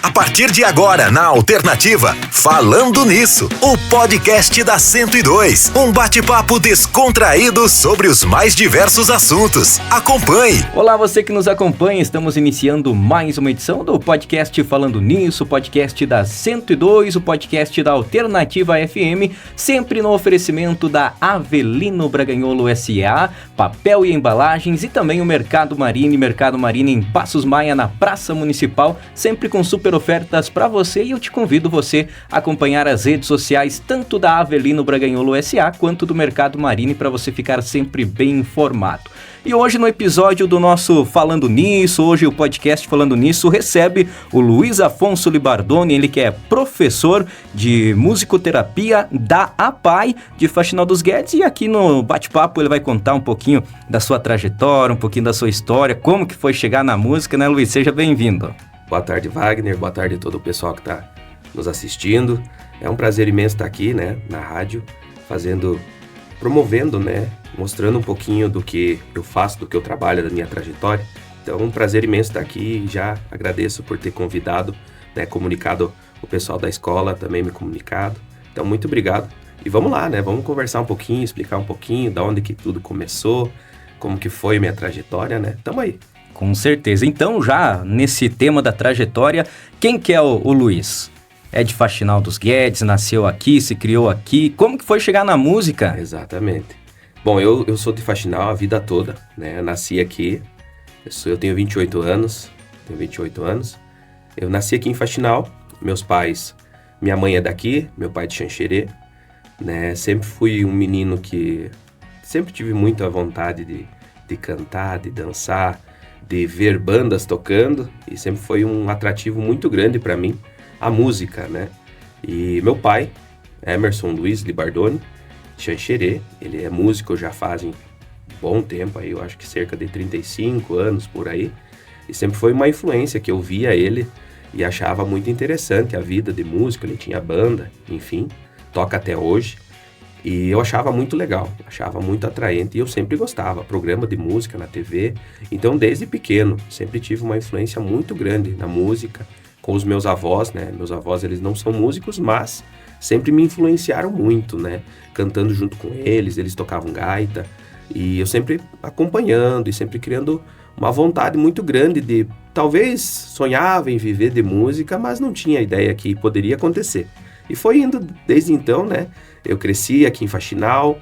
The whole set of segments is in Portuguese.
A partir de agora, na Alternativa, Falando Nisso, o podcast da 102. Um bate-papo descontraído sobre os mais diversos assuntos. Acompanhe! Olá, você que nos acompanha, estamos iniciando mais uma edição do podcast Falando Nisso, o podcast da 102, o podcast da Alternativa FM, sempre no oferecimento da Avelino Braganholo S.A., papel e embalagens e também o Mercado Marina em Passos Maia, na Praça Municipal, sempre com super ofertas para você, e eu te convido você a acompanhar as redes sociais tanto da Avelino Braganholo S.A. quanto do Mercado Marina para você ficar sempre bem informado. E hoje no episódio do nosso Falando Nisso, hoje o podcast Falando Nisso recebe o Luiz Afonso Libardoni, ele que é professor de musicoterapia da APAI de Faxinal dos Guedes, e aqui no bate-papo ele vai contar um pouquinho da sua trajetória, um pouquinho da sua história, como que foi chegar na música, né, Luiz? Seja bem-vindo. Boa tarde, Wagner. Boa tarde a todo o pessoal que está nos assistindo. É um prazer imenso estar aqui, né, na rádio, promovendo, né, mostrando um pouquinho do que eu faço, do que eu trabalho, da minha trajetória. Então, um prazer imenso estar aqui e já agradeço por ter convidado, né, comunicado o pessoal da escola, também me comunicado. Então, muito obrigado. E vamos lá, né, vamos conversar um pouquinho, explicar um pouquinho da onde que tudo começou, como que foi a minha trajetória, né? Tamo aí. Com certeza. Então, já nesse tema da trajetória, quem que é o Luiz? É de Faxinal dos Guedes, nasceu aqui, se criou aqui. Como que foi chegar na música? Exatamente. Bom, eu sou de Faxinal a vida toda, né? Eu nasci aqui, eu tenho 28 anos, Eu nasci aqui em Faxinal, meus pais, minha mãe é daqui, meu pai é de Xanxerê, né? Sempre fui um menino que sempre tive muita vontade de cantar, de dançar, de ver bandas tocando, e sempre foi um atrativo muito grande para mim, a música, né? E meu pai, Emerson Luiz Libardoni, Xanxerê, ele é músico já faz um bom tempo, aí eu acho que cerca de 35 anos por aí, e sempre foi uma influência que eu via ele e achava muito interessante a vida de músico, ele tinha banda, enfim, toca até hoje. E eu achava muito legal, achava muito atraente, e eu sempre gostava, programa de música na TV. Então, desde pequeno, sempre tive uma influência muito grande na música, com os meus avós, né? Meus avós, eles não são músicos, mas sempre me influenciaram muito, né? Cantando junto com eles, eles tocavam gaita, e eu sempre acompanhando e sempre criando uma vontade muito grande de, talvez, sonhava em viver de música, mas não tinha ideia que poderia acontecer. E foi indo desde então, né? Eu cresci aqui em Faxinal,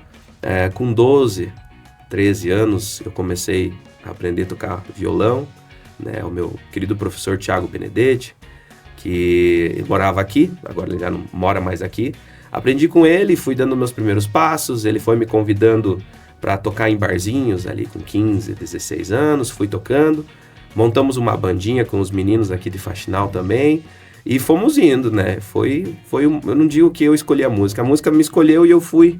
com 12, 13 anos eu comecei a aprender a tocar violão, né? O meu querido professor Thiago Benedetti, que morava aqui, agora ele já não mora mais aqui. Aprendi com ele, fui dando meus primeiros passos, ele foi me convidando para tocar em barzinhos ali com 15, 16 anos, fui tocando, montamos uma bandinha com os meninos aqui de Faxinal também, e fomos indo, né? Eu não digo que eu escolhi a música me escolheu e eu fui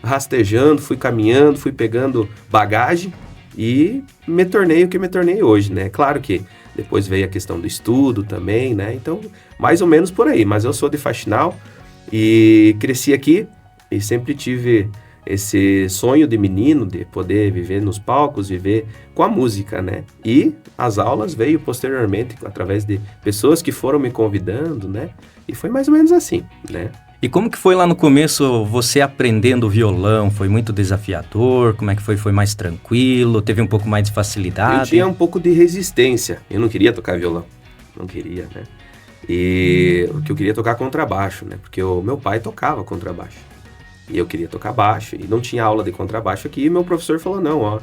rastejando, fui caminhando, fui pegando bagagem e me tornei o que me tornei hoje, né? Claro que depois veio a questão do estudo também, né? Então, mais ou menos por aí, mas eu sou de Faxinal e cresci aqui e sempre tive esse sonho de menino, de poder viver nos palcos, viver com a música, né? E as aulas veio posteriormente, através de pessoas que foram me convidando, né? E foi mais ou menos assim, né? E como que foi lá no começo você aprendendo violão? Foi muito desafiador? Como é que foi? Foi mais tranquilo? Teve um pouco mais de facilidade? Eu tinha um pouco de resistência. Eu não queria tocar violão. Não queria, né? E o que eu queria tocar contrabaixo, né? Porque o meu pai tocava contrabaixo. E eu queria tocar baixo, e não tinha aula de contrabaixo aqui, e meu professor falou, não, ó,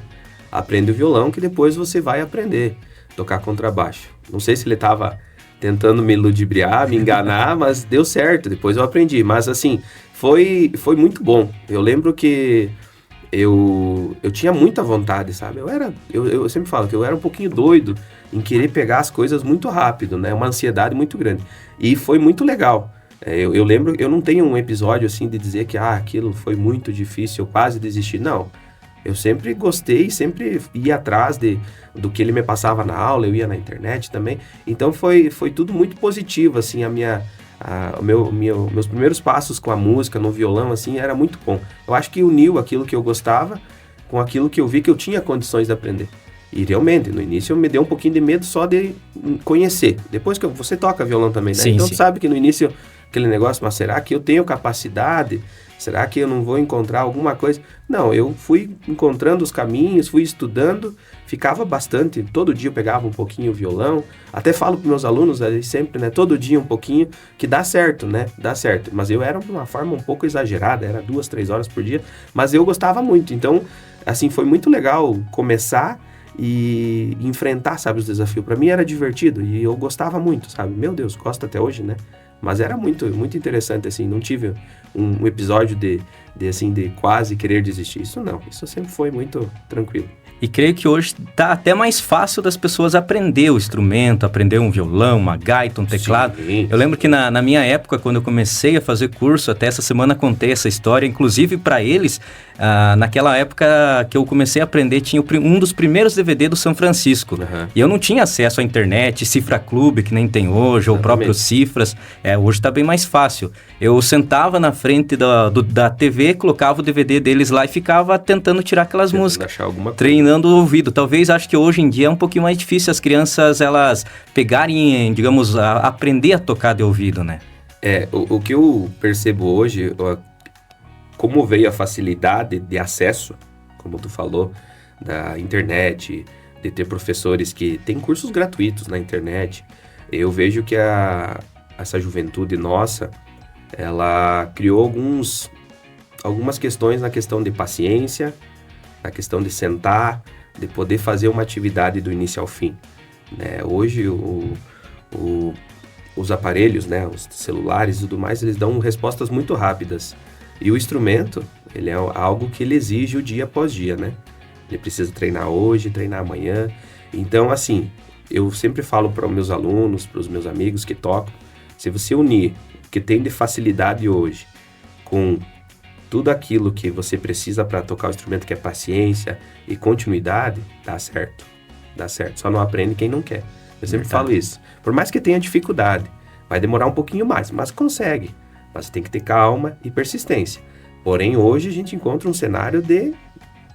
aprende o violão que depois você vai aprender a tocar contrabaixo. Não sei se ele estava tentando me ludibriar, me enganar, mas deu certo, depois eu aprendi. Mas assim, foi muito bom. Eu lembro que eu tinha muita vontade, sabe? Eu sempre falo que eu era um pouquinho doido em querer pegar as coisas muito rápido, né? Uma ansiedade muito grande. E foi muito legal. Eu lembro, eu não tenho um episódio assim de dizer que aquilo foi muito difícil, eu quase desisti. Não, eu sempre gostei, sempre ia atrás do que ele me passava na aula, eu ia na internet também. Então foi tudo muito positivo, assim, meus primeiros passos com a música, no violão, assim, era muito bom. Eu acho que uniu aquilo que eu gostava com aquilo que eu vi que eu tinha condições de aprender. E realmente, no início me deu um pouquinho de medo só de conhecer. Depois que você toca violão também, né? Sim, então sim. tu sabe que no início aquele negócio, mas será que eu tenho capacidade? Será que eu não vou encontrar alguma coisa? Não, eu fui encontrando os caminhos, fui estudando, ficava bastante, todo dia eu pegava um pouquinho o violão, até falo para meus alunos ali sempre, né, todo dia um pouquinho, que dá certo, né, dá certo. Mas eu era de uma forma um pouco exagerada, era 2, 3 horas por dia, mas eu gostava muito. Então, assim, foi muito legal começar e enfrentar, sabe, os desafios. Para mim era divertido e eu gostava muito, sabe? Meu Deus, gosto até hoje, né? Mas era muito, muito interessante, assim, não tive um episódio de quase querer desistir. Isso não, isso sempre foi muito tranquilo. E creio que hoje tá até mais fácil das pessoas aprender o instrumento, aprender um violão, uma gaita, um teclado. Sim, eu lembro que na minha época, quando eu comecei a fazer curso, até essa semana contei essa história, inclusive para eles, naquela época que eu comecei a aprender, tinha um dos primeiros DVD do São Francisco. Uhum. E eu não tinha acesso à internet, Cifra Clube, que nem tem hoje, ou próprio Cifras. Hoje tá bem mais fácil. Eu sentava na frente da TV, colocava o DVD deles lá e ficava tentando tirar aquelas músicas. Achar alguma coisa. Treinando o ouvido. Talvez, acho que hoje em dia é um pouquinho mais difícil as crianças, elas pegarem, digamos, aprender a tocar de ouvido, né? O que eu percebo hoje, como veio a facilidade de acesso, como tu falou, da internet, de ter professores que têm cursos gratuitos na internet, eu vejo que essa juventude nossa, ela criou algumas questões na questão de paciência, na questão de sentar, de poder fazer uma atividade do início ao fim, né? Hoje os aparelhos, né, os celulares e tudo mais, eles dão respostas muito rápidas. E o instrumento, ele é algo que ele exige o dia após dia, né? Ele precisa treinar hoje, treinar amanhã. Então, assim, eu sempre falo para os meus alunos, para os meus amigos que tocam, se você unir o que tem de facilidade hoje com tudo aquilo que você precisa para tocar o instrumento, que é paciência e continuidade, dá certo. Dá certo. Só não aprende quem não quer. Eu sempre falo isso. Por mais que tenha dificuldade, vai demorar um pouquinho mais, mas consegue. Mas tem que ter calma e persistência. Porém, hoje a gente encontra um cenário de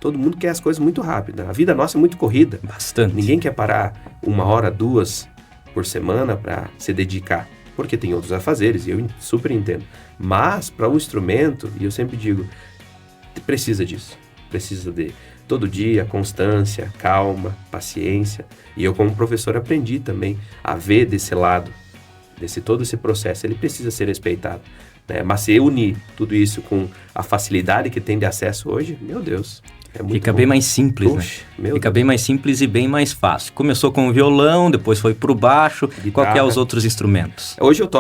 todo mundo quer as coisas muito rápido. A vida nossa é muito corrida. Bastante. Ninguém quer parar 1 hora, 2 por semana para se dedicar. Porque tem outros afazeres, e eu super entendo. Mas, para um instrumento, e eu sempre digo, precisa disso. Precisa de todo dia, constância, calma, paciência. E eu, como professor, aprendi também a ver desse lado, todo esse processo. Ele precisa ser respeitado, né? Mas se eu unir tudo isso com a facilidade que tem de acesso hoje, meu Deus, é muito Fica bom. bem mais simples, Puxa, né? Fica bem mais simples e bem mais fácil. Começou com o violão, depois foi pro baixo. Guitarra. Qual que é os outros instrumentos? Hoje eu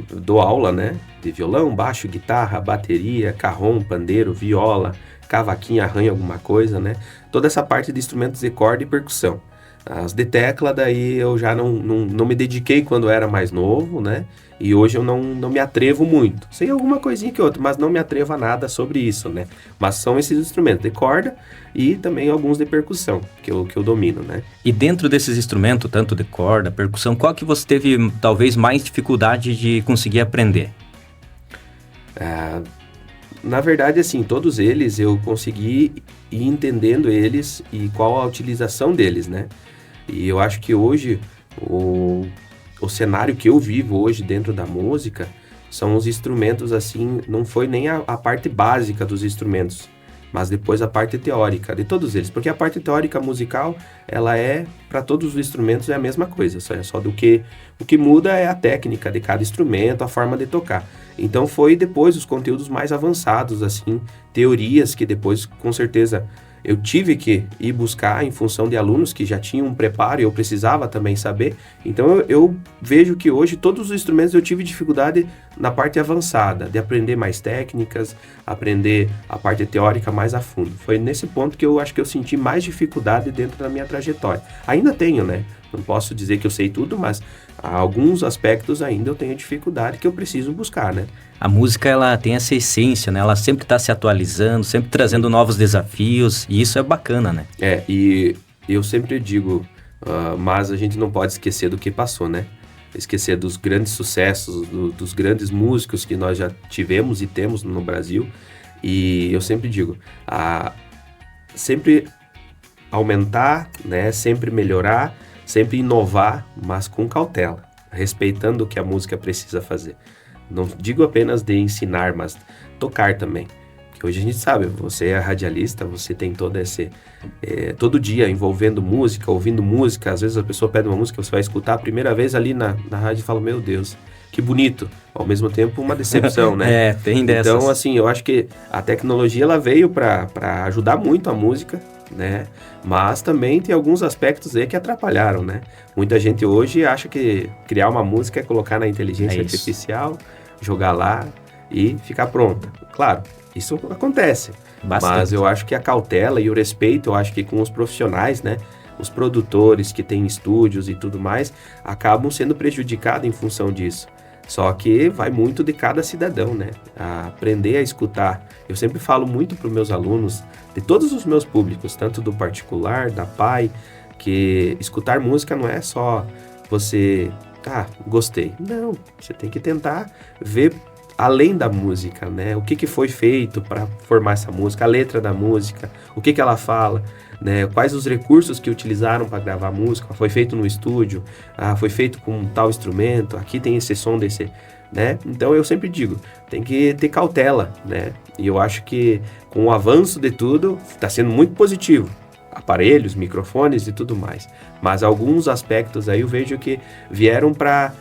dou aula, né? De violão, baixo, guitarra, bateria, carrom, pandeiro, viola, cavaquinho, arranha alguma coisa, né? Toda essa parte de instrumentos de corda e percussão. As de tecla, daí eu já não me dediquei quando era mais novo, né? E hoje eu não me atrevo muito. Sei alguma coisinha que outra, mas não me atrevo a nada sobre isso, né? Mas são esses instrumentos de corda e também alguns de percussão, que eu domino, né? E dentro desses instrumentos, tanto de corda, percussão, qual que você teve talvez mais dificuldade de conseguir aprender? Na verdade, assim, todos eles eu consegui ir entendendo eles e qual a utilização deles, né? E eu acho que hoje o cenário que eu vivo hoje dentro da música são os instrumentos, assim, não foi nem a parte básica dos instrumentos, mas depois a parte teórica de todos eles, porque a parte teórica musical, ela para todos os instrumentos é a mesma coisa, só o que muda é a técnica de cada instrumento, a forma de tocar. Então foi depois os conteúdos mais avançados, assim, teorias que depois, com certeza, eu tive que ir buscar em função de alunos que já tinham um preparo e eu precisava também saber. Então eu vejo que hoje todos os instrumentos eu tive dificuldade na parte avançada, de aprender mais técnicas, aprender a parte teórica mais a fundo. Foi nesse ponto que eu acho que eu senti mais dificuldade dentro da minha trajetória. Ainda tenho, né? Não posso dizer que eu sei tudo, mas alguns aspectos ainda eu tenho dificuldade que eu preciso buscar, né? A música, ela tem essa essência, né? Ela sempre está se atualizando, sempre trazendo novos desafios, e isso é bacana, né? E eu sempre digo, mas a gente não pode esquecer do que passou, né? Esquecer dos grandes sucessos, dos grandes músicos que nós já tivemos e temos no Brasil. E eu sempre digo, sempre aumentar, né? Sempre melhorar, sempre inovar, mas com cautela, respeitando o que a música precisa fazer. Não digo apenas de ensinar, mas tocar também. Porque hoje a gente sabe, você é radialista, você tem todo esse... todo dia envolvendo música, ouvindo música. Às vezes a pessoa pede uma música, você vai escutar a primeira vez ali na rádio e fala, meu Deus, que bonito. Ao mesmo tempo, uma decepção, né? Tem dessas. Então, assim, eu acho que a tecnologia, ela veio para ajudar muito a música, né? Mas também tem alguns aspectos aí que atrapalharam, né? Muita gente hoje acha que criar uma música é colocar na inteligência artificial, jogar lá e ficar pronta. Claro, isso acontece. Bastante. Mas eu acho que a cautela e o respeito, eu acho que com os profissionais, né? Os produtores que têm estúdios e tudo mais, acabam sendo prejudicados em função disso. Só que vai muito de cada cidadão, né? A aprender a escutar. Eu sempre falo muito para os meus alunos, de todos os meus públicos, tanto do particular, da PAI, que escutar música não é só você, gostei. Não, você tem que tentar ver além da música, né? O que foi feito para formar essa música, a letra da música, o que ela fala, né? Quais os recursos que utilizaram para gravar a música, foi feito no estúdio, foi feito com tal instrumento, aqui tem esse som desse, né? Então eu sempre digo, tem que ter cautela, né? E eu acho que com o avanço de tudo, está sendo muito positivo. Aparelhos, microfones e tudo mais. Mas alguns aspectos aí eu vejo que vieram para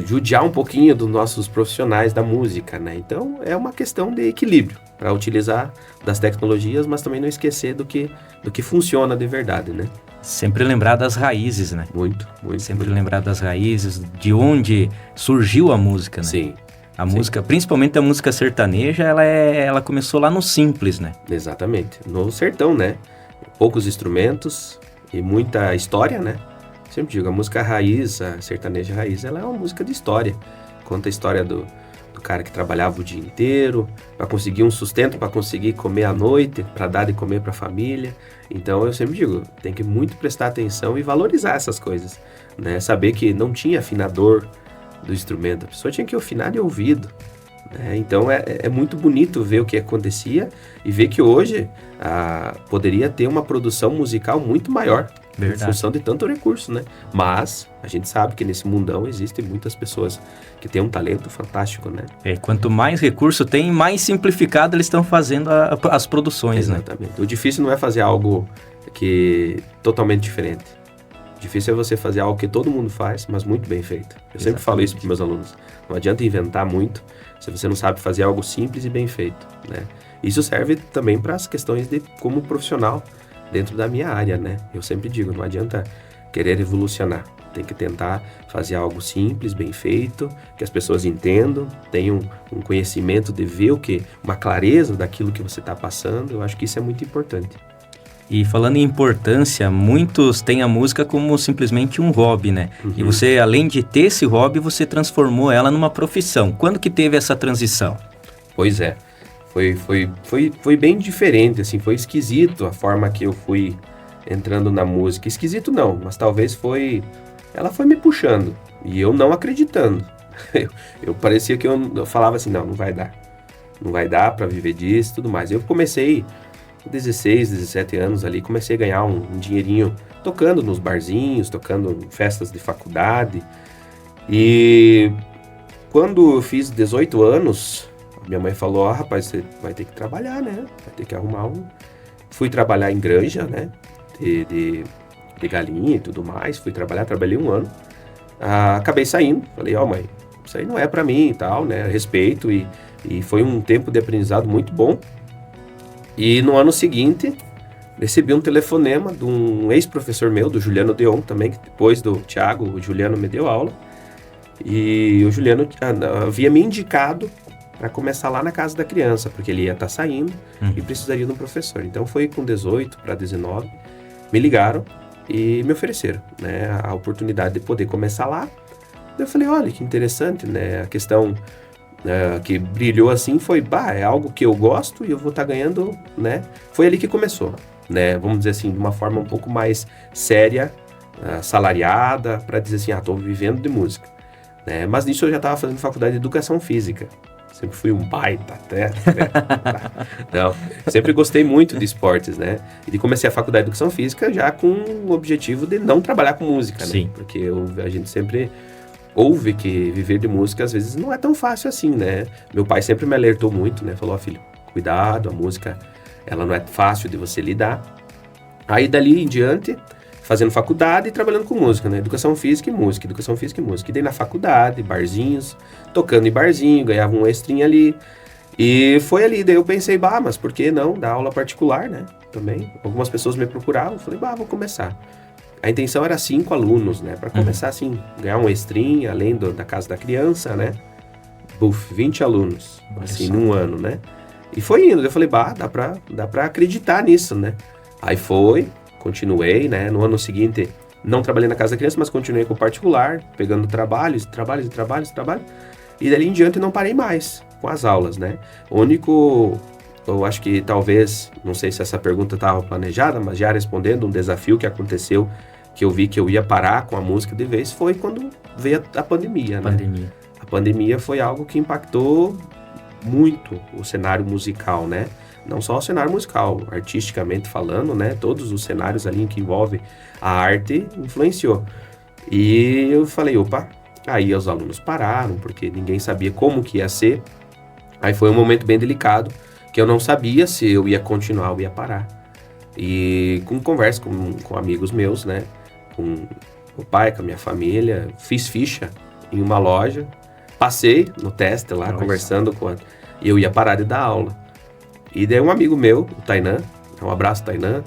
judiar um pouquinho dos nossos profissionais da música, né? Então é uma questão de equilíbrio para utilizar das tecnologias, mas também não esquecer do que funciona de verdade, né? Sempre lembrar das raízes, né? Muito. Sempre lembrar das raízes, de onde surgiu a música, né? Sim. A música, principalmente a música sertaneja, ela começou lá no simples, né? Exatamente. No sertão, né? Poucos instrumentos e muita história, né? Sempre digo, a música raiz, a sertaneja raiz, ela é uma música de história. Conta a história do cara que trabalhava o dia inteiro para conseguir um sustento, para conseguir comer à noite, para dar de comer para a família. Então eu sempre digo, tem que muito prestar atenção e valorizar essas coisas, né? Saber que não tinha afinador do instrumento, a pessoa tinha que afinar de ouvido, né? Então é muito bonito ver o que acontecia e ver que hoje poderia ter uma produção musical muito maior. Verdade. Em função de tanto recurso, né? Mas a gente sabe que nesse mundão existem muitas pessoas que têm um talento fantástico, né? Quanto mais recurso tem, mais simplificado eles estão fazendo as produções, Exatamente. Né? O difícil não é fazer algo que totalmente diferente. O difícil é você fazer algo que todo mundo faz, mas muito bem feito. Eu sempre falo isso para meus alunos. Não adianta inventar muito se você não sabe fazer algo simples e bem feito, né? Isso serve também para as questões de como profissional dentro da minha área, né? Eu sempre digo, não adianta querer evolucionar. Tem que tentar fazer algo simples, bem feito, que as pessoas entendam, tenham um conhecimento de ver uma clareza daquilo que você está passando. Eu acho que isso é muito importante. E falando em importância, muitos têm a música como simplesmente um hobby, né? Uhum. E você, além de ter esse hobby, você transformou ela numa profissão. Quando que teve essa transição? Pois é. Foi bem diferente, assim, foi esquisito a forma que eu fui entrando na música. Esquisito não, mas talvez ela foi me puxando e eu não acreditando. Eu parecia que eu falava assim, não vai dar para viver disso e tudo mais. Eu comecei com 16, 17 anos ali, comecei a ganhar um dinheirinho tocando nos barzinhos, tocando em festas de faculdade. E quando eu fiz 18 anos... Minha mãe falou, rapaz, você vai ter que trabalhar, né? Vai ter que arrumar Fui trabalhar em granja, né? De galinha e tudo mais. Trabalhei 1 ano. Acabei saindo. Falei, mãe, isso aí não é pra mim e tal, né? Respeito e foi um tempo de aprendizado muito bom. E no ano seguinte, recebi um telefonema de um ex-professor meu, do Juliano Deon também, que depois do Thiago, o Juliano me deu aula. E o Juliano havia me indicado para começar lá na casa da criança, porque ele ia estar saindo e precisaria de um professor. Então foi com 18 para 19, me ligaram e me ofereceram, né, a oportunidade de poder começar lá. Eu falei, olha, que interessante, né, a questão que brilhou assim foi, é algo que eu gosto e eu vou estar ganhando, né, foi ali que começou, né, vamos dizer assim, de uma forma um pouco mais séria, salariada, para dizer assim, estou vivendo de música, né, mas nisso eu já estava fazendo faculdade de Educação Física. Sempre fui um baita até. Não, sempre gostei muito de esportes, né? E comecei a faculdade de Educação Física já com o objetivo de não trabalhar com música, Sim. né? Porque a gente sempre ouve que viver de música às vezes não é tão fácil assim, né? Meu pai sempre me alertou muito, né? Falou, filho, cuidado, a música, ela não é fácil de você lidar. Aí dali em diante, fazendo faculdade e trabalhando com música, né? Educação física e música, educação física e música. E daí na faculdade, barzinhos, tocando em barzinho, ganhava um extrinho ali. E foi ali, daí eu pensei, mas por que não dar aula particular, né? Também. Algumas pessoas me procuravam, falei, vou começar. A intenção era 5 alunos, né? Para começar assim, ganhar um extrinho, além da casa da criança, né? 20 alunos, assim, num ano, né? E foi indo, eu falei, dá pra acreditar nisso, né? Aí continuei, né? No ano seguinte, não trabalhei na casa da criança, mas continuei com o particular, pegando trabalhos. E dali em diante não parei mais com as aulas, né? O único, eu acho que talvez, não sei se essa pergunta estava planejada, mas já respondendo, um desafio que aconteceu, que eu vi que eu ia parar com a música de vez, foi quando veio a pandemia, né? A pandemia foi algo que impactou muito o cenário musical, né? Não só o cenário musical, artisticamente falando, né? Todos os cenários ali que envolvem a arte influenciou. E eu falei, aí os alunos pararam, porque ninguém sabia como que ia ser. Aí foi um momento bem delicado, que eu não sabia se eu ia continuar ou ia parar. E com conversa com amigos meus, né? Com o pai, com a minha família, fiz ficha em uma loja, passei no teste lá, conversando e eu ia parar de dar aula. E daí um amigo meu, o Tainan, um abraço Tainan,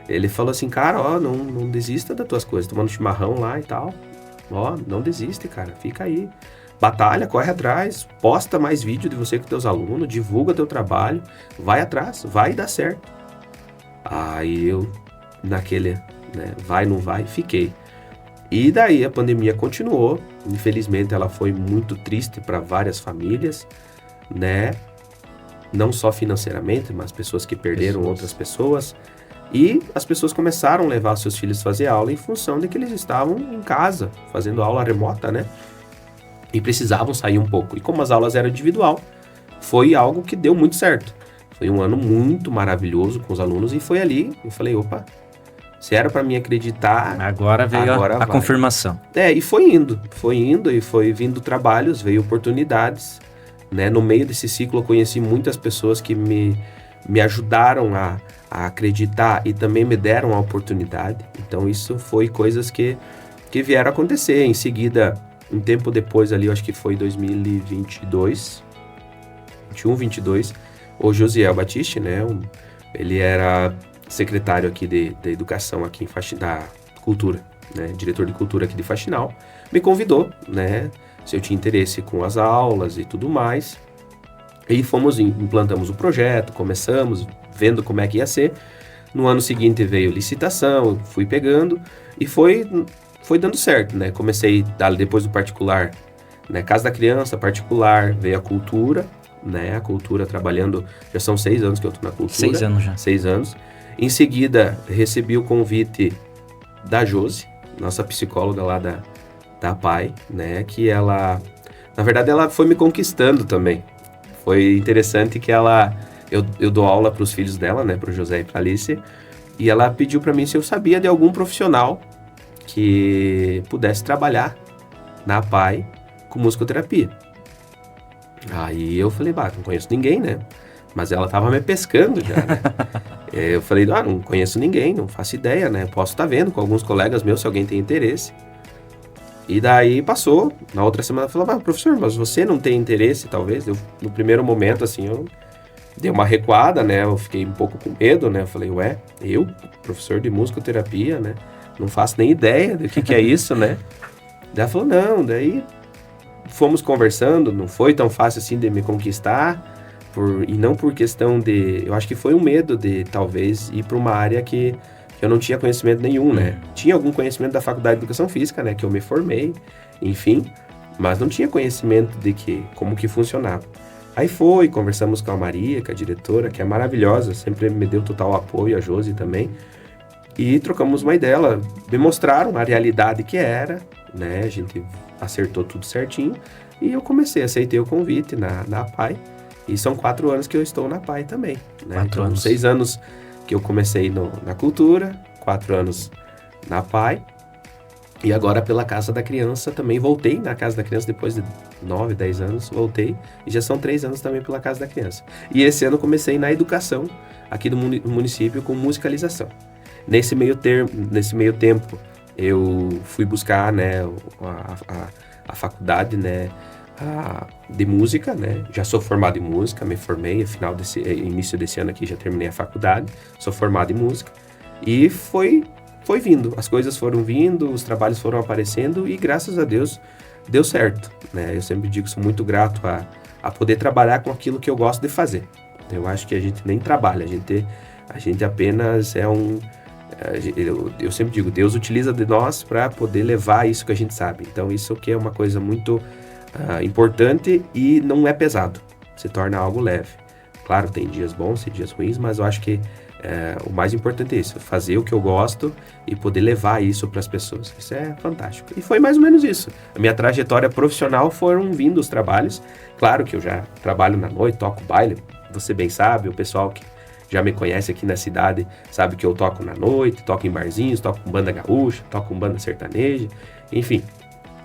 ele falou assim, cara, não desista das tuas coisas, tomando chimarrão lá e tal, não desiste, cara, fica aí, batalha, corre atrás, posta mais vídeo de você com teus alunos, divulga teu trabalho, vai atrás, vai dar certo. Aí eu, naquele, né, vai, não vai, fiquei. E daí a pandemia continuou, infelizmente ela foi muito triste para várias famílias, né? Não só financeiramente, mas pessoas que perderam outras pessoas. E as pessoas começaram a levar seus filhos a fazer aula em função de que eles estavam em casa, fazendo aula remota, né? E precisavam sair um pouco. E como as aulas eram individual, foi algo que deu muito certo. Foi um ano muito maravilhoso com os alunos e foi ali, eu falei, se era para mim acreditar... Agora veio a confirmação. E foi indo e foi vindo trabalhos, veio oportunidades, né? No meio desse ciclo eu conheci muitas pessoas que me ajudaram a acreditar e também me deram a oportunidade. Então isso foi coisas que vieram a acontecer. Em seguida, um tempo depois ali, eu acho que foi 2022, 21, 22, o Josiel Batiste, né? Ele era secretário aqui da educação aqui da cultura, né? Diretor de cultura aqui de Faxinal, me convidou, né? Se eu tinha interesse com as aulas e tudo mais. E implantamos o projeto, começamos vendo como é que ia ser. No ano seguinte veio licitação, eu fui pegando e foi dando certo, né? Comecei depois do particular, né? Casa da criança, particular, veio a cultura, né? A cultura trabalhando, já são 6 anos que eu tô na cultura. 6 anos já. 6 anos. Em seguida, recebi o convite da Josi, nossa psicóloga lá da PAI, né? Que ela, na verdade, ela foi me conquistando também. Foi interessante que eu dou aula para os filhos dela, né? Para o José e para a Alice. E ela pediu para mim se eu sabia de algum profissional que pudesse trabalhar na PAI com musicoterapia. Aí eu falei, não conheço ninguém, né? Mas ela tava me pescando já, né? Eu falei, não conheço ninguém, não faço ideia, né? Posso estar vendo com alguns colegas meus se alguém tem interesse. E daí passou, na outra semana, falou, professor, mas você não tem interesse, talvez? No primeiro momento, assim, eu dei uma recuada, né? Eu fiquei um pouco com medo, né? Eu falei, eu, professor de musicoterapia, né? Não faço nem ideia do que é isso, né? Daí ela falou, não, daí fomos conversando, não foi tão fácil assim de me conquistar, e não por questão eu acho que foi um medo de talvez ir para uma área que eu não tinha conhecimento nenhum, né? Tinha algum conhecimento da Faculdade de Educação Física, né? Que eu me formei, enfim, mas não tinha conhecimento de como que funcionava. Aí conversamos com a Maria, que é a diretora, que é maravilhosa, sempre me deu total apoio, a Josi também, e trocamos uma ideia, me mostraram a realidade que era, né? A gente acertou tudo certinho e eu aceitei o convite na APAE. E são 4 anos que eu estou na APAE também, né? 4 então, anos. 6 anos que eu comecei na cultura, 4 anos na APAE. E agora pela Casa da Criança também voltei na Casa da Criança depois de 9, 10 anos, voltei. E já são 3 anos também pela Casa da Criança. E esse ano comecei na educação aqui do município com musicalização. Nesse meio tempo, eu fui buscar, né, a faculdade, né, de música, né? Já sou formado em música, me formei início desse ano aqui, já terminei a faculdade, sou formado em música. E foi vindo, as coisas foram vindo, os trabalhos foram aparecendo e graças a Deus deu certo, né? Eu sempre digo que sou muito grato a poder trabalhar com aquilo que eu gosto de fazer. Eu acho que a gente nem trabalha, a gente apenas eu sempre digo, Deus utiliza de nós para poder levar isso que a gente sabe. Então isso que é uma coisa muito importante e não é pesado, se torna algo leve. Claro, tem dias bons e dias ruins, mas eu acho que o mais importante é isso, fazer o que eu gosto e poder levar isso para as pessoas. Isso é fantástico. E foi mais ou menos isso. A minha trajetória profissional foram vindo os trabalhos. Claro que eu já trabalho na noite, toco baile, você bem sabe, o pessoal que já me conhece aqui na cidade sabe que eu toco na noite, toco em barzinhos, toco com banda gaúcha, toco com banda sertaneja, enfim,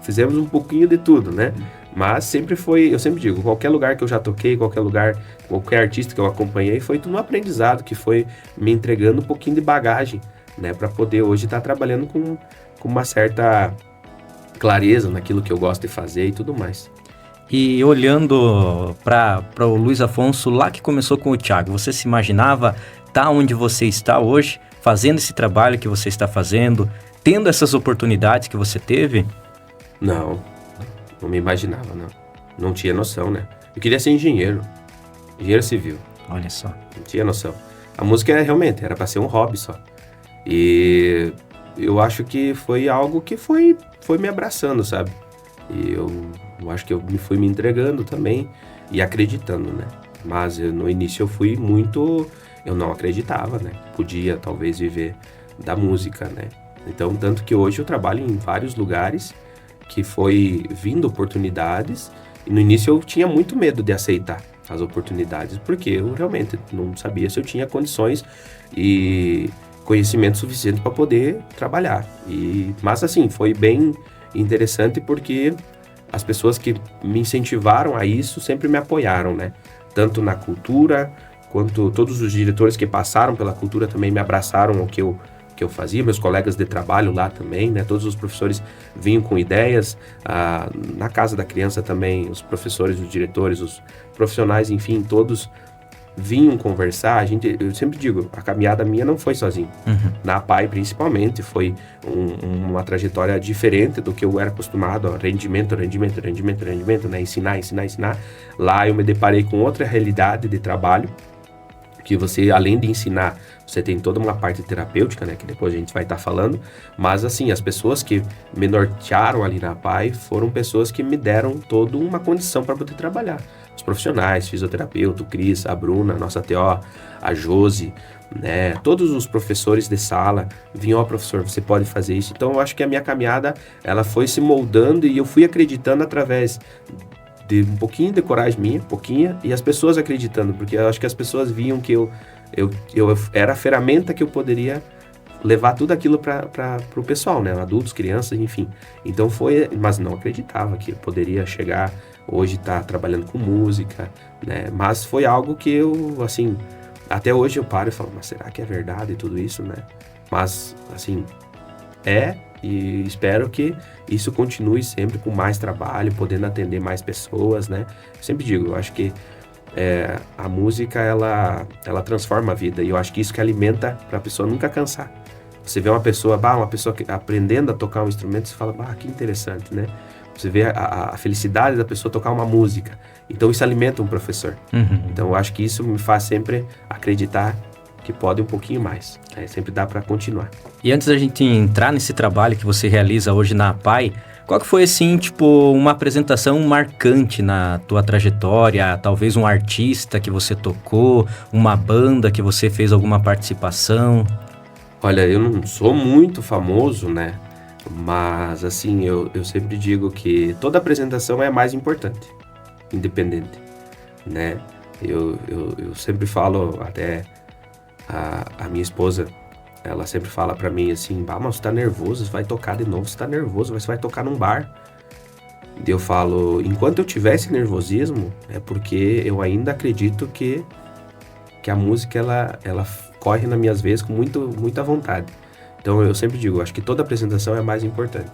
fizemos um pouquinho de tudo, né? Mas eu sempre digo, qualquer lugar que eu já toquei, qualquer artista que eu acompanhei, foi tudo um aprendizado que foi me entregando um pouquinho de bagagem, né? Para poder hoje estar trabalhando com uma certa clareza naquilo que eu gosto de fazer e tudo mais. E olhando para o Luiz Afonso, lá que começou com o Thiago, você se imaginava estar onde você está hoje, fazendo esse trabalho que você está fazendo, tendo essas oportunidades que você teve? Não me imaginava, não. Não tinha noção, né? Eu queria ser engenheiro civil. Olha só. Não tinha noção. A música realmente era para ser um hobby só. E eu acho que foi algo que foi me abraçando, sabe? E eu acho que eu fui me entregando também e acreditando, né? Mas no início eu não acreditava, né? Podia talvez viver da música, né? Então, tanto que hoje eu trabalho em vários lugares que foi vindo oportunidades e no início eu tinha muito medo de aceitar as oportunidades, porque eu realmente não sabia se eu tinha condições e conhecimento suficiente para poder trabalhar. Mas assim, foi bem interessante porque as pessoas que me incentivaram a isso sempre me apoiaram, né? Tanto na cultura, quanto todos os diretores que passaram pela cultura também me abraçaram ao que eu fazia, meus colegas de trabalho lá também, né? Todos os professores vinham com ideias, na Casa da Criança também, os professores, os diretores, os profissionais, enfim, todos vinham conversar. Eu sempre digo, a caminhada minha não foi sozinho. Uhum. Na APAE, principalmente, foi uma trajetória diferente do que eu era acostumado, rendimento, né? Ensinar. Lá eu me deparei com outra realidade de trabalho, que você, além de ensinar, você tem toda uma parte terapêutica, né, que depois a gente vai estar falando, mas assim, as pessoas que me nortearam ali na APAE foram pessoas que me deram toda uma condição para poder trabalhar. Os profissionais, fisioterapeuta, o Cris, a Bruna, a nossa TO, a Josi, né, todos os professores de sala vinham, professor, você pode fazer isso. Então eu acho que a minha caminhada, ela foi se moldando e eu fui acreditando através de um pouquinho de coragem minha, e as pessoas acreditando, porque eu acho que as pessoas viam que eu era a ferramenta que eu poderia levar tudo aquilo para o pessoal, né? Adultos, crianças, enfim. Então mas não acreditava que eu poderia chegar hoje, estar trabalhando com música, né? Mas foi algo que eu, assim, até hoje eu paro e falo, mas será que é verdade tudo isso, né? Mas, assim, e espero que isso continue sempre com mais trabalho, podendo atender mais pessoas, né? Eu sempre digo, eu acho que a música, ela transforma a vida, e eu acho que isso que alimenta para a pessoa nunca cansar. Você vê uma pessoa aprendendo a tocar um instrumento, você fala, que interessante, né? Você vê a felicidade da pessoa tocar uma música, então isso alimenta um professor. Uhum. Então eu acho que isso me faz sempre acreditar que pode um pouquinho mais, né? Sempre dá para continuar. E antes da gente entrar nesse trabalho que você realiza hoje na APAE, qual que foi, assim, tipo, uma apresentação marcante na tua trajetória? Talvez um artista que você tocou, uma banda que você fez alguma participação? Olha, eu não sou muito famoso, né? Mas, assim, eu sempre digo que toda apresentação é a mais importante, independente, né? Eu sempre falo, até a minha esposa, ela sempre fala pra mim assim, mas você tá nervoso, você vai tocar de novo, você tá nervoso, você vai tocar num bar. E eu falo, enquanto eu tiver esse nervosismo, é porque eu ainda acredito que a música, ela corre nas minhas veias com muita vontade. Então eu sempre digo, acho que toda apresentação é mais importante,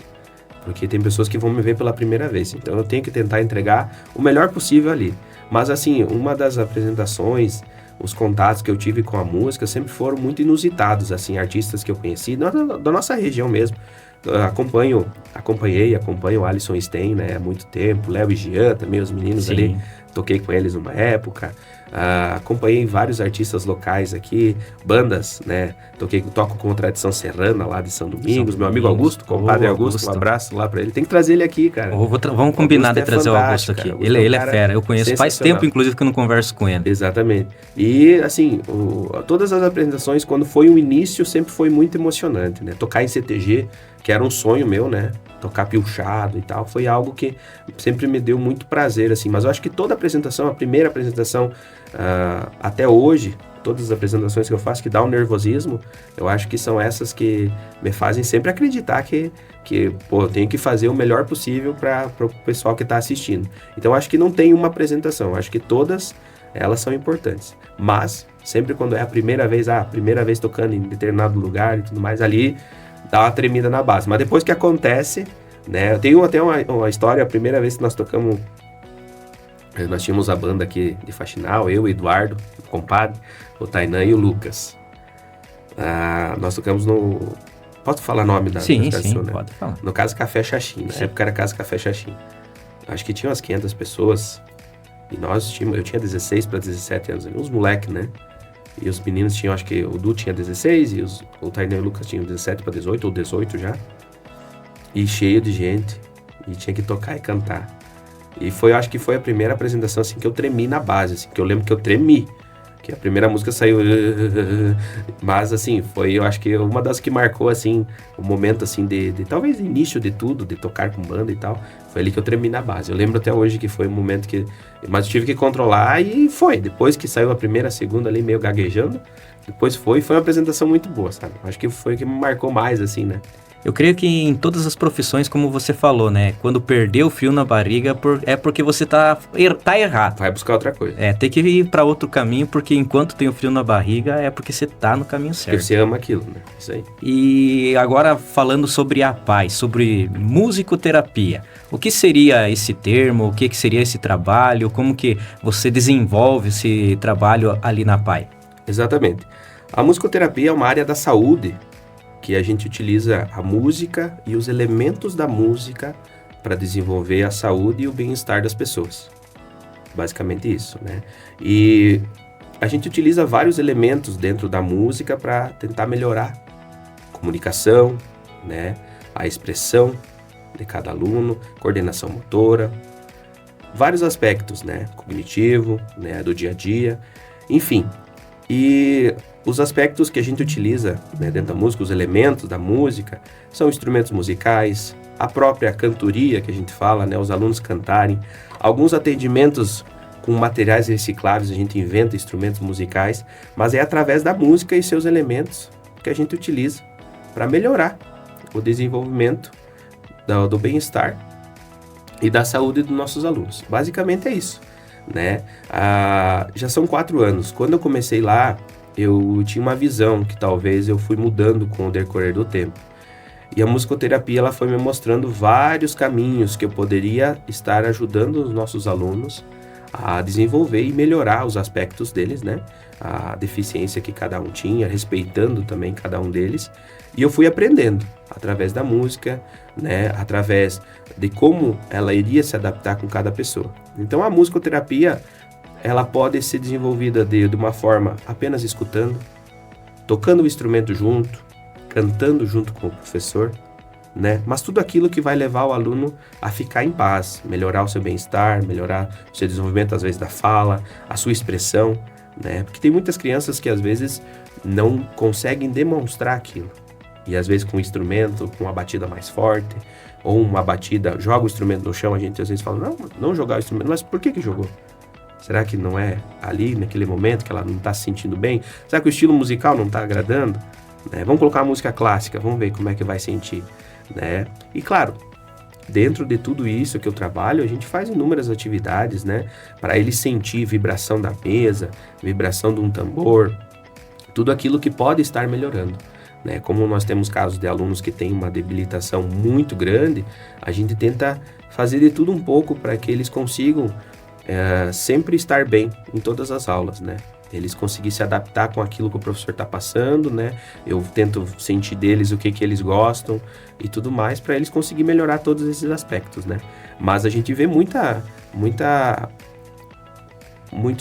porque tem pessoas que vão me ver pela primeira vez, então eu tenho que tentar entregar o melhor possível ali. Mas assim, uma das apresentações, os contatos que eu tive com a música sempre foram muito inusitados, assim, artistas que eu conheci, da nossa região mesmo. Acompanho o Alisson Stein, né, há muito tempo, Léo e Jean também, os meninos ali, toquei com eles numa época. Acompanhei vários artistas locais aqui, bandas, né? Toco com a Tradição Serrana lá de São Domingos, meu amigo Augusto, compadre Augusto, um abraço lá pra ele. Tem que trazer ele aqui, cara. Vamos combinar de trazer o Augusto aqui. Ele é fera, eu conheço faz tempo, inclusive, que eu não converso com ele. Exatamente. E, assim, todas as apresentações, quando foi o início, sempre foi muito emocionante, né? Tocar em CTG, que era um sonho meu, né? Tocar pilchado e tal, foi algo que sempre me deu muito prazer, assim. Mas eu acho que toda apresentação, a primeira apresentação, até hoje, todas as apresentações que eu faço que dá um nervosismo, eu acho que são essas que me fazem sempre acreditar que eu tenho que fazer o melhor possível para o pessoal que está assistindo. Então, eu acho que não tem uma apresentação, eu acho que todas elas são importantes. Mas, sempre quando é a primeira vez tocando em determinado lugar e tudo mais, ali dá uma tremida na base. Mas depois que acontece, né, eu tenho até uma história, a primeira vez que nós tocamos, nós tínhamos a banda aqui de Faxinal, eu, o Eduardo, o compadre, o Tainan e o Lucas. Nós tocamos no... Posso falar o nome da organização, né? Pode falar. No Casa Café Xaxim, na época era Casa Café Xaxim. Acho que tinha umas 500 pessoas, e eu tinha 16 para 17 anos, uns moleques, né? E os meninos tinham, acho que o Du tinha 16 e o Tainan e o Lucas tinham 17 para 18, ou 18 já. E cheio de gente, e tinha que tocar e cantar. E acho que foi a primeira apresentação, assim, que eu tremi na base, assim, que eu lembro que eu tremi. Que a primeira música saiu... Mas, assim, eu acho que uma das que marcou, assim, o momento, assim, de talvez início de tudo, de tocar com banda e tal. Foi ali que eu tremi na base. Eu lembro até hoje que foi um momento que... Mas eu tive que controlar e foi. Depois que saiu a primeira, a segunda ali, meio gaguejando, depois foi uma apresentação muito boa, sabe? Acho que foi o que me marcou mais, assim, né? Eu creio que em todas as profissões, como você falou, né? Quando perdeu o fio na barriga, é porque você tá errado. Vai buscar outra coisa. Tem que ir para outro caminho, porque enquanto tem o fio na barriga, é porque você tá no caminho certo. Porque você ama aquilo, né? Isso aí. E agora, falando sobre a paz, sobre musicoterapia. O que seria esse termo? O que seria esse trabalho? Como que você desenvolve esse trabalho ali na PAI? Exatamente. A musicoterapia é uma área da saúde que a gente utiliza a música e os elementos da música para desenvolver a saúde e o bem-estar das pessoas. Basicamente isso, né? E a gente utiliza vários elementos dentro da música para tentar melhorar a comunicação, né? A expressão de cada aluno, coordenação motora, vários aspectos, né? Cognitivo, né? Do dia a dia, enfim. E os aspectos que a gente utiliza, né, dentro da música, os elementos da música, são instrumentos musicais, a própria cantoria que a gente fala, né, os alunos cantarem, alguns atendimentos com materiais recicláveis, a gente inventa instrumentos musicais, mas é através da música e seus elementos que a gente utiliza para melhorar o desenvolvimento do bem-estar e da saúde dos nossos alunos. Basicamente é isso, né? Já são 4 anos. Quando eu comecei lá, eu tinha uma visão que talvez eu fui mudando com o decorrer do tempo. E a musicoterapia ela foi me mostrando vários caminhos que eu poderia estar ajudando os nossos alunos a desenvolver e melhorar os aspectos deles, né? A deficiência que cada um tinha, respeitando também cada um deles. E eu fui aprendendo através da música, né? Através de como ela iria se adaptar com cada pessoa. Então a musicoterapia ela pode ser desenvolvida de uma forma apenas escutando, tocando o instrumento junto, cantando junto com o professor, né? Mas tudo aquilo que vai levar o aluno a ficar em paz, melhorar o seu bem-estar, melhorar o seu desenvolvimento, às vezes, da fala, a sua expressão, né? Porque tem muitas crianças que, às vezes, não conseguem demonstrar aquilo, E às vezes com o instrumento, com uma batida mais forte, ou uma batida, joga o instrumento no chão, a gente às vezes fala, não jogar o instrumento, mas por que jogou? Será que não é ali, naquele momento, que ela não está se sentindo bem? Será que o estilo musical não está agradando? Né? Vamos colocar uma música clássica, vamos ver como é que vai sentir. Né? E claro, dentro de tudo isso que eu trabalho, a gente faz inúmeras atividades, né? Para ele sentir vibração da mesa, vibração de um tambor, tudo aquilo que pode estar melhorando. Né? Como nós temos casos de alunos que têm uma debilitação muito grande, a gente tenta fazer de tudo um pouco para que eles consigam sempre estar bem em todas as aulas, né? Eles conseguirem se adaptar com aquilo que o professor está passando, né? Eu tento sentir deles o que eles gostam e tudo mais para eles conseguirem melhorar todos esses aspectos, né? Mas a gente vê muitos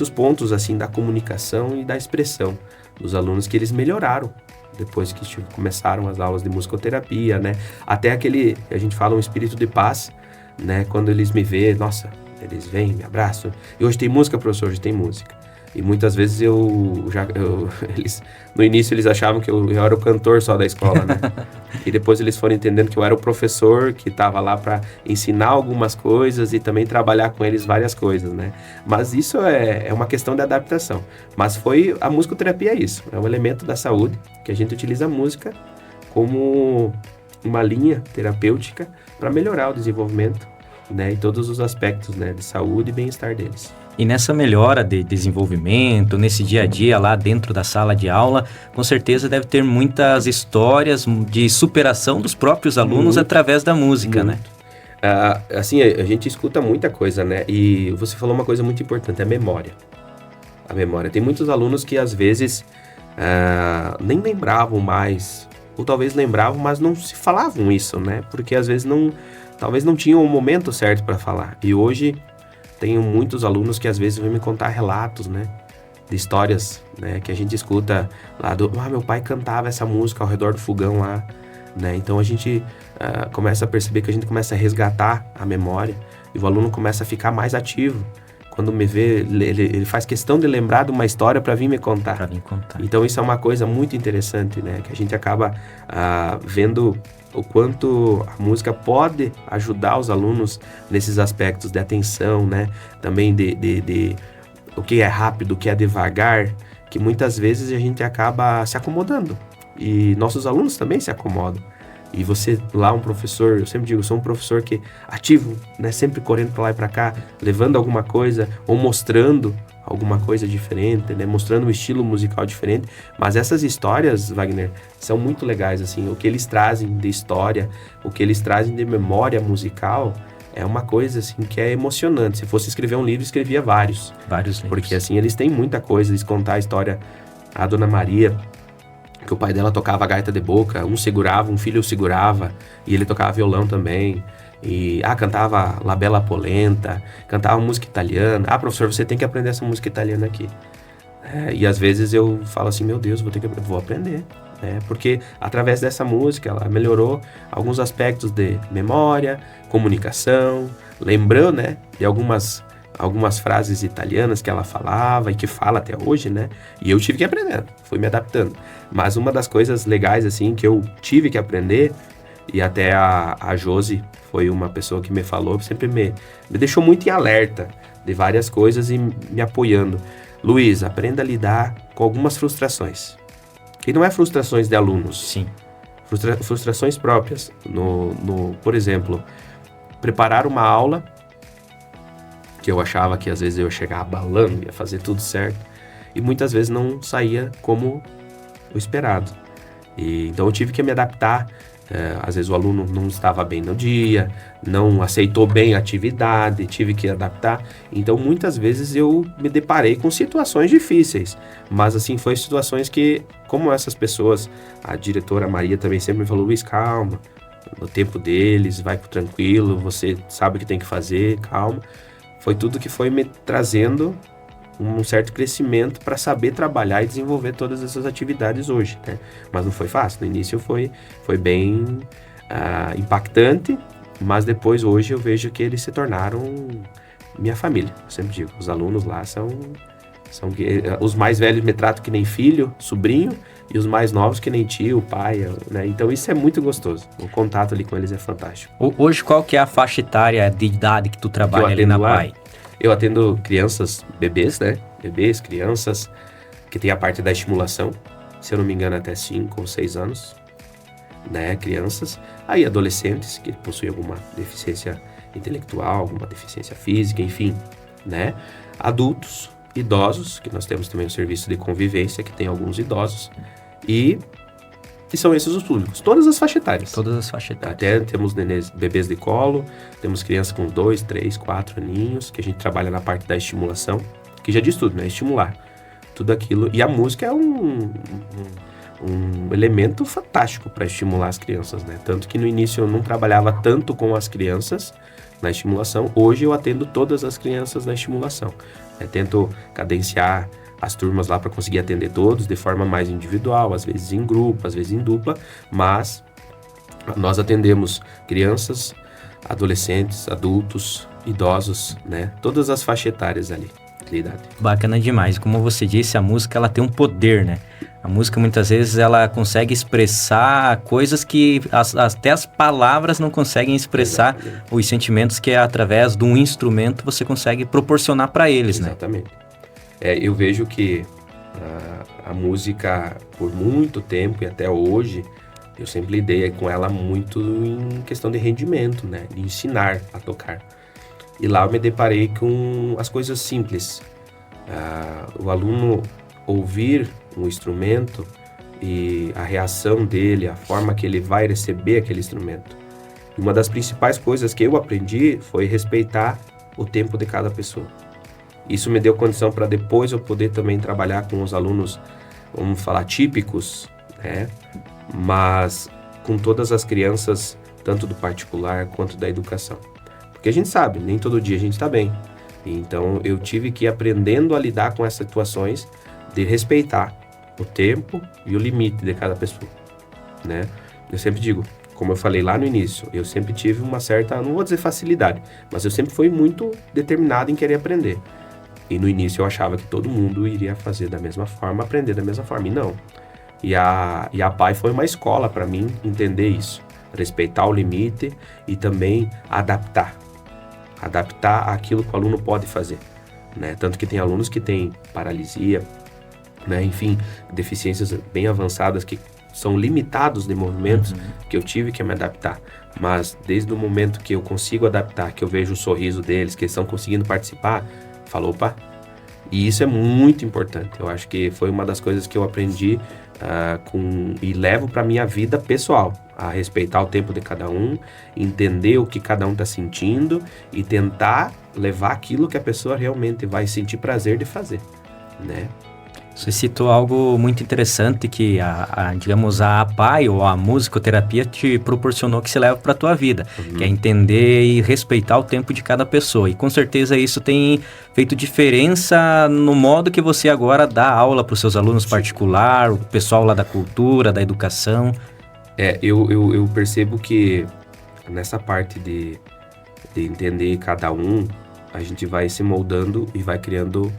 pontos assim da comunicação e da expressão dos alunos que eles melhoraram depois que começaram as aulas de musicoterapia, né? Até aquele, a gente fala, um espírito de paz, né? Quando eles me vêem, nossa, eles vêm, me abraçam. E hoje tem música, professor? Hoje tem música. E muitas vezes eles, no início eles achavam que eu era o cantor só da escola, né? E depois eles foram entendendo que eu era o professor que estava lá para ensinar algumas coisas e também trabalhar com eles várias coisas, né? Mas isso é uma questão de adaptação. Mas a musicoterapia é isso, é um elemento da saúde que a gente utiliza a música como uma linha terapêutica para melhorar o desenvolvimento, né, e todos os aspectos, né, de saúde e bem-estar deles. E nessa melhora de desenvolvimento, nesse dia a dia lá dentro da sala de aula, com certeza deve ter muitas histórias de superação dos próprios alunos através da música, né? Assim, a gente escuta muita coisa, né? E você falou uma coisa muito importante, a memória. A memória. Tem muitos alunos que às vezes nem lembravam mais, ou talvez lembravam, mas não se falavam isso, né? Porque às vezes talvez não tinham o momento certo para falar. E hoje tenho muitos alunos que às vezes vêm me contar relatos, né, de histórias, né, que a gente escuta lá meu pai cantava essa música ao redor do fogão lá, né? Então a gente começa a perceber que a gente começa a resgatar a memória e o aluno começa a ficar mais ativo. Quando me vê, ele faz questão de lembrar de uma história para vir me contar. Para vir contar. Então isso é uma coisa muito interessante, né, que a gente acaba vendo o quanto a música pode ajudar os alunos nesses aspectos de atenção, né? Também de o que é rápido, o que é devagar, que muitas vezes a gente acaba se acomodando. E nossos alunos também se acomodam. E você lá, um professor, eu sempre digo, eu sou um professor que ativo, né? Sempre correndo para lá e para cá, levando alguma coisa ou mostrando alguma coisa diferente, né? Mostrando um estilo musical diferente. Mas essas histórias, Wagner, são muito legais, assim. O que eles trazem de história, o que eles trazem de memória musical, é uma coisa, assim, que é emocionante. Se fosse escrever um livro, escrevia vários. Vários livros. Porque, assim, eles têm muita coisa. Eles contar a história, a Dona Maria, que o pai dela tocava gaita de boca, um filho segurava, e ele tocava violão também. E, cantava La Bella Polenta, cantava música italiana. Professor, você tem que aprender essa música italiana aqui. E às vezes eu falo assim, meu Deus, vou aprender. Porque através dessa música ela melhorou alguns aspectos de memória, comunicação, lembrou, né, de algumas frases italianas que ela falava e que fala até hoje, né? E eu tive que aprender, fui me adaptando. Mas uma das coisas legais, assim, que eu tive que aprender, e até a Josi foi uma pessoa que me falou, sempre me deixou muito em alerta de várias coisas e me apoiando. Luiz, aprenda a lidar com algumas frustrações. E não é frustrações de alunos. Sim. Frustrações próprias. Por exemplo, preparar uma aula que eu achava que às vezes eu ia chegar abalando, ia fazer tudo certo. E muitas vezes não saía como o esperado. Então eu tive que me adaptar. Às vezes o aluno não estava bem no dia, não aceitou bem a atividade, tive que adaptar. Então muitas vezes eu me deparei com situações difíceis, mas assim, foi situações que, como essas pessoas, a diretora Maria também sempre me falou, Luiz, calma, no tempo deles, vai tranquilo, você sabe o que tem que fazer, calma. Foi tudo que foi me trazendo um certo crescimento para saber trabalhar e desenvolver todas essas atividades hoje, né? Mas não foi fácil, no início foi bem impactante, mas depois hoje eu vejo que eles se tornaram minha família. Eu sempre digo, os alunos lá são os mais velhos me tratam que nem filho, sobrinho, e os mais novos que nem tio, pai, né? Então isso é muito gostoso. O contato ali com eles é fantástico. Hoje, qual que é a faixa etária de idade que tu trabalha ali na PAI? Eu atendo crianças, bebês, né? Bebês, crianças, que tem a parte da estimulação, se eu não me engano até 5 ou 6 anos, né? Crianças. Aí adolescentes que possuem alguma deficiência intelectual, alguma deficiência física, enfim, né? Adultos, idosos, que nós temos também o serviço de convivência, que tem alguns idosos, e são esses os públicos, todas as faixas etárias. Todas as faixas etárias. Até temos bebês de colo, temos crianças com 2, 3, 4 aninhos, que a gente trabalha na parte da estimulação, que já diz tudo, né? Estimular tudo aquilo. E a música é um elemento fantástico para estimular as crianças, né? Tanto que no início eu não trabalhava tanto com as crianças na estimulação, hoje eu atendo todas as crianças na estimulação. Tento cadenciar as turmas lá para conseguir atender todos de forma mais individual, às vezes em grupo, às vezes em dupla, mas nós atendemos crianças, adolescentes, adultos, idosos, né? Todas as faixas etárias ali de idade. Bacana demais. Como você disse, a música ela tem um poder, né? A música muitas vezes ela consegue expressar coisas que até as palavras não conseguem expressar. Exatamente. Os sentimentos que através de um instrumento você consegue proporcionar para eles, Exatamente. Né? Eu vejo que a música, por muito tempo e até hoje, eu sempre lidei com ela muito em questão de rendimento, né? De ensinar a tocar. E lá eu me deparei com as coisas simples. O aluno ouvir um instrumento e a reação dele, a forma que ele vai receber aquele instrumento. E uma das principais coisas que eu aprendi foi respeitar o tempo de cada pessoa. Isso me deu condição para depois eu poder também trabalhar com os alunos, vamos falar, típicos, né? Mas com todas as crianças, tanto do particular quanto da educação. Porque a gente sabe, nem todo dia a gente está bem. Então eu tive que ir aprendendo a lidar com essas situações de respeitar o tempo e o limite de cada pessoa, né? Eu sempre digo, como eu falei lá no início, eu sempre tive uma certa, não vou dizer facilidade, mas eu sempre fui muito determinado em querer aprender. E no início eu achava que todo mundo iria fazer da mesma forma, aprender da mesma forma, e não. E a PAI foi uma escola para mim entender isso, respeitar o limite e também adaptar aquilo que o aluno pode fazer, né? Tanto que tem alunos que têm paralisia, né? Enfim, deficiências bem avançadas que são limitados de movimentos, que eu tive que me adaptar. Mas desde o momento que eu consigo adaptar, que eu vejo o sorriso deles, que eles estão conseguindo participar, falo, opa. E isso é muito importante. Eu acho que foi uma das coisas que eu aprendi e levo para minha vida pessoal, a respeitar o tempo de cada um, entender o que cada um está sentindo e tentar levar aquilo que a pessoa realmente vai sentir prazer de fazer, né? Você citou algo muito interessante que digamos, a APAI ou a musicoterapia te proporcionou que você leva para a tua vida, que é entender e respeitar o tempo de cada pessoa. E com certeza isso tem feito diferença no modo que você agora dá aula para os seus alunos particular, o pessoal lá da cultura, da educação. Eu percebo que nessa parte de entender cada um, a gente vai se moldando e vai criando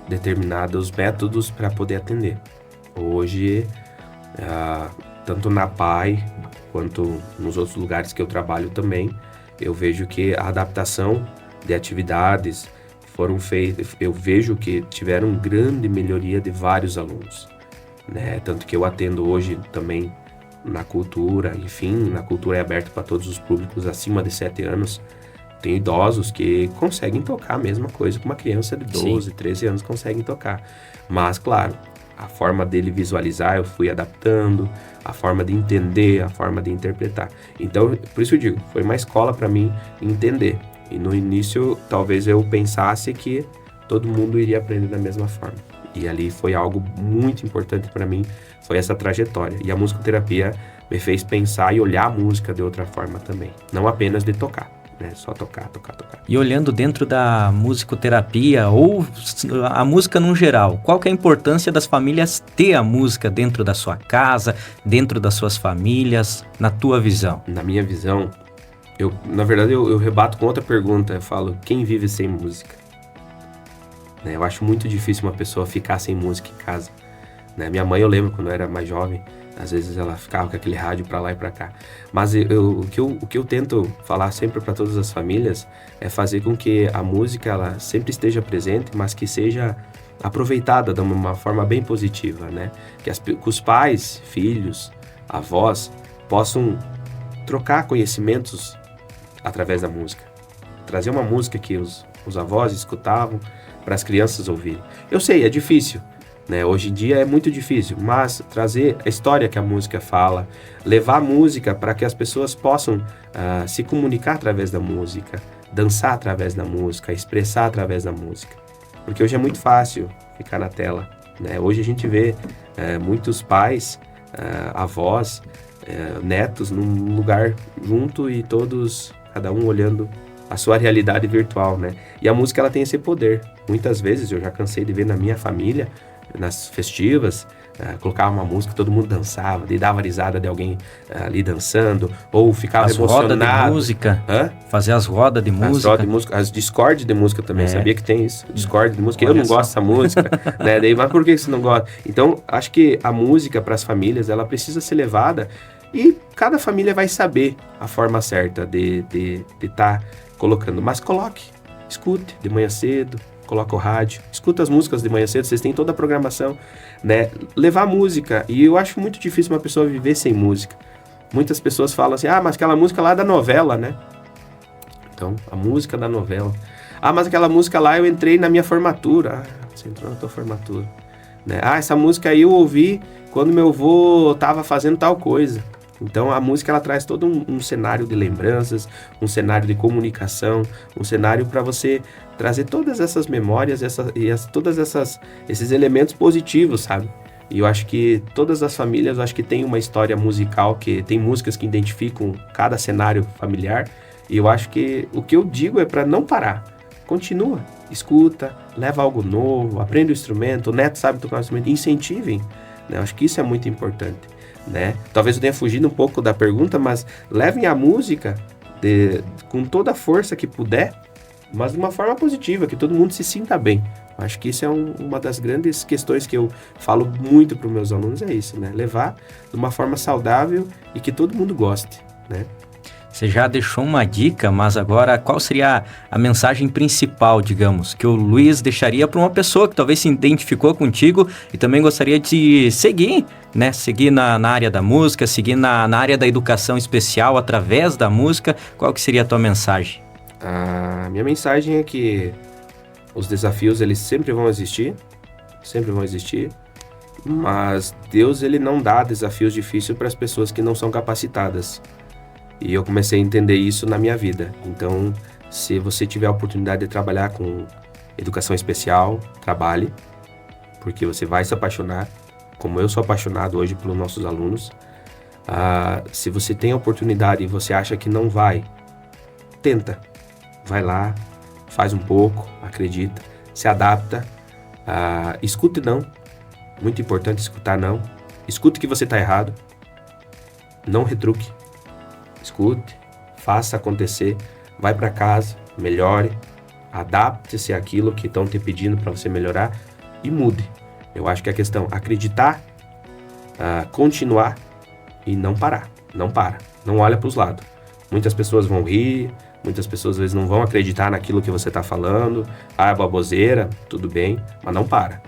determinados métodos para poder atender. Hoje, tanto na PAI quanto nos outros lugares que eu trabalho também, eu vejo que a adaptação de atividades foram feitas, eu vejo que tiveram grande melhoria de vários alunos, né? Tanto que eu atendo hoje também na cultura, enfim, na cultura é aberta para todos os públicos acima de 7 anos. Tem idosos que conseguem tocar a mesma coisa que uma criança de 12, Sim. 13 anos conseguem tocar. Mas, claro, a forma dele visualizar eu fui adaptando, a forma de entender, a forma de interpretar. Então, por isso eu digo, foi uma escola para mim entender. E no início, talvez eu pensasse que todo mundo iria aprender da mesma forma. E ali foi algo muito importante para mim, foi essa trajetória. E a musicoterapia me fez pensar e olhar a música de outra forma também, não apenas de tocar. Só tocar. E olhando dentro da musicoterapia ou a música no geral, qual que é a importância das famílias ter a música dentro da sua casa, dentro das suas famílias, na tua visão? Na minha visão, na verdade eu rebato com outra pergunta, eu falo, quem vive sem música? Eu acho muito difícil uma pessoa ficar sem música em casa. né? Minha mãe, eu lembro quando eu era mais jovem, às vezes ela ficava com aquele rádio para lá e para cá. Mas o que eu tento falar sempre para todas as famílias é fazer com que a música ela sempre esteja presente, mas que seja aproveitada de uma forma bem positiva, né? Que os pais, filhos, avós possam trocar conhecimentos através da música. Trazer uma música que os avós escutavam para as crianças ouvirem. Eu sei, é difícil, né? Hoje em dia é muito difícil, mas trazer a história que a música fala, levar a música para que as pessoas possam se comunicar através da música, dançar através da música, expressar através da música. Porque hoje é muito fácil ficar na tela, né? Hoje a gente vê muitos pais, avós, netos num lugar junto e todos, cada um olhando a sua realidade virtual, né? E a música ela tem esse poder. Muitas vezes eu já cansei de ver na minha família, nas festivas, colocava uma música, todo mundo dançava, daí dava risada de alguém ali dançando, ou ficava emocionado. As rodas de música. Fazer as rodas de música. As rodas de música, as Discord de música também, sabia que tem isso? Discord de música, eu não gosto dessa música, né? Daí, mas por que você não gosta? Então, acho que a música para as famílias, ela precisa ser levada e cada família vai saber a forma certa de estar colocando. Mas coloque, escute de manhã cedo, coloca o rádio, escuta as músicas de manhã cedo, vocês têm toda a programação, né? Levar música, e eu acho muito difícil uma pessoa viver sem música. Muitas pessoas falam assim, mas aquela música lá é da novela, né? Então, a música da novela. Mas aquela música lá eu entrei na minha formatura. Você entrou na tua formatura. Né? Essa música aí eu ouvi quando meu avô estava fazendo tal coisa. Então a música ela traz todo um cenário de lembranças, um cenário de comunicação, um cenário para você trazer todas essas memórias, todas esses elementos positivos, sabe? E eu acho que todas as famílias, eu acho que tem uma história musical, que tem músicas que identificam cada cenário familiar. E eu acho que o que eu digo é para não parar. Continua, escuta, leva algo novo, aprende o instrumento, o neto sabe tocar o instrumento, incentivem. Né? Eu acho que isso é muito importante. Né? Talvez eu tenha fugido um pouco da pergunta, mas levem a música com toda a força que puder, mas de uma forma positiva, que todo mundo se sinta bem. Acho que isso é uma das grandes questões que eu falo muito para os meus alunos, é isso, né? Levar de uma forma saudável e que todo mundo goste, né? Você já deixou uma dica, mas agora qual seria a mensagem principal, digamos, que o Luiz deixaria para uma pessoa que talvez se identificou contigo e também gostaria de seguir, né? Seguir na área da música, seguir na área da educação especial através da música. Qual que seria a tua mensagem? A minha mensagem é que os desafios, eles sempre vão existir, mas Deus, ele não dá desafios difíceis para as pessoas que não são capacitadas. E eu comecei a entender isso na minha vida. Então, se você tiver a oportunidade de trabalhar com educação especial, trabalhe, porque você vai se apaixonar, como eu sou apaixonado hoje pelos nossos alunos. Se você tem a oportunidade e você acha que não vai, tenta. Vai lá, faz um pouco, acredita, se adapta, escute não. Muito importante escutar não. Escute que você está errado. Não retruque. Escute, faça acontecer, vai para casa, melhore, adapte-se àquilo que estão te pedindo para você melhorar e mude. Eu acho que a questão é acreditar, continuar e não parar. Não para, não olha para os lados. Muitas pessoas vão rir, muitas pessoas às vezes não vão acreditar naquilo que você está falando. É baboseira, tudo bem, mas não para.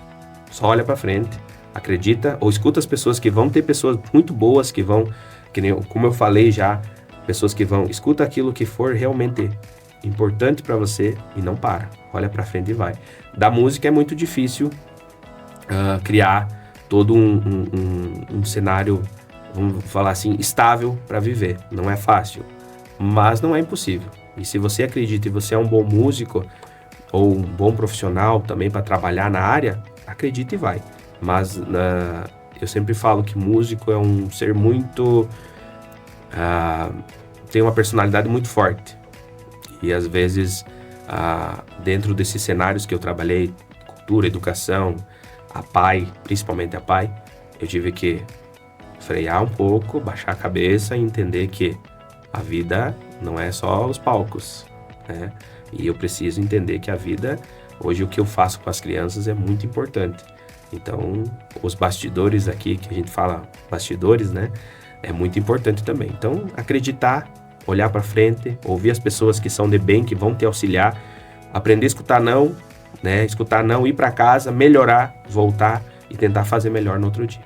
Só olha para frente, acredita ou escuta as pessoas que vão ter pessoas muito boas que vão, que nem, como eu falei já, pessoas que vão, escuta aquilo que for realmente importante para você e não para. Olha para frente e vai. Da música é muito difícil criar todo um cenário, vamos falar assim, estável para viver. Não é fácil, mas não é impossível. E se você acredita e você é um bom músico ou um bom profissional também para trabalhar na área, acredita e vai. Mas eu sempre falo que músico é um ser muito... tem uma personalidade muito forte. E às vezes, dentro desses cenários que eu trabalhei, cultura, educação, principalmente a PAI, eu tive que frear um pouco, baixar a cabeça e entender que a vida não é só os palcos, né? E eu preciso entender que a vida, hoje o que eu faço com as crianças é muito importante. Então, os bastidores aqui, que a gente fala bastidores, né? É muito importante também. Então, acreditar, olhar para frente, ouvir as pessoas que são de bem, que vão te auxiliar, aprender a escutar não, né? Escutar não, ir para casa, melhorar, voltar e tentar fazer melhor no outro dia.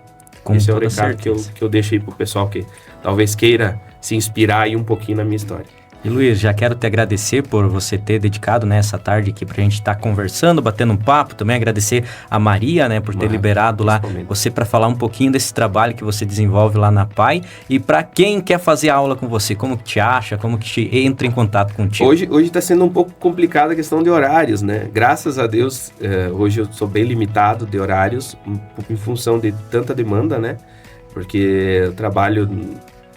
Esse é o recado que eu deixo aí pro pessoal que talvez queira se inspirar aí um pouquinho na minha história. E Luiz, já quero te agradecer por você ter dedicado, né, essa tarde aqui pra gente estar conversando, batendo um papo, também agradecer a Maria, né, por ter liberado lá você para falar um pouquinho desse trabalho que você desenvolve lá na PAI. E para quem quer fazer aula com você, como que te acha, como que te entra em contato contigo? Hoje tá sendo um pouco complicada a questão de horários, né? Graças a Deus, hoje eu sou bem limitado de horários em função de tanta demanda, né? Porque eu trabalho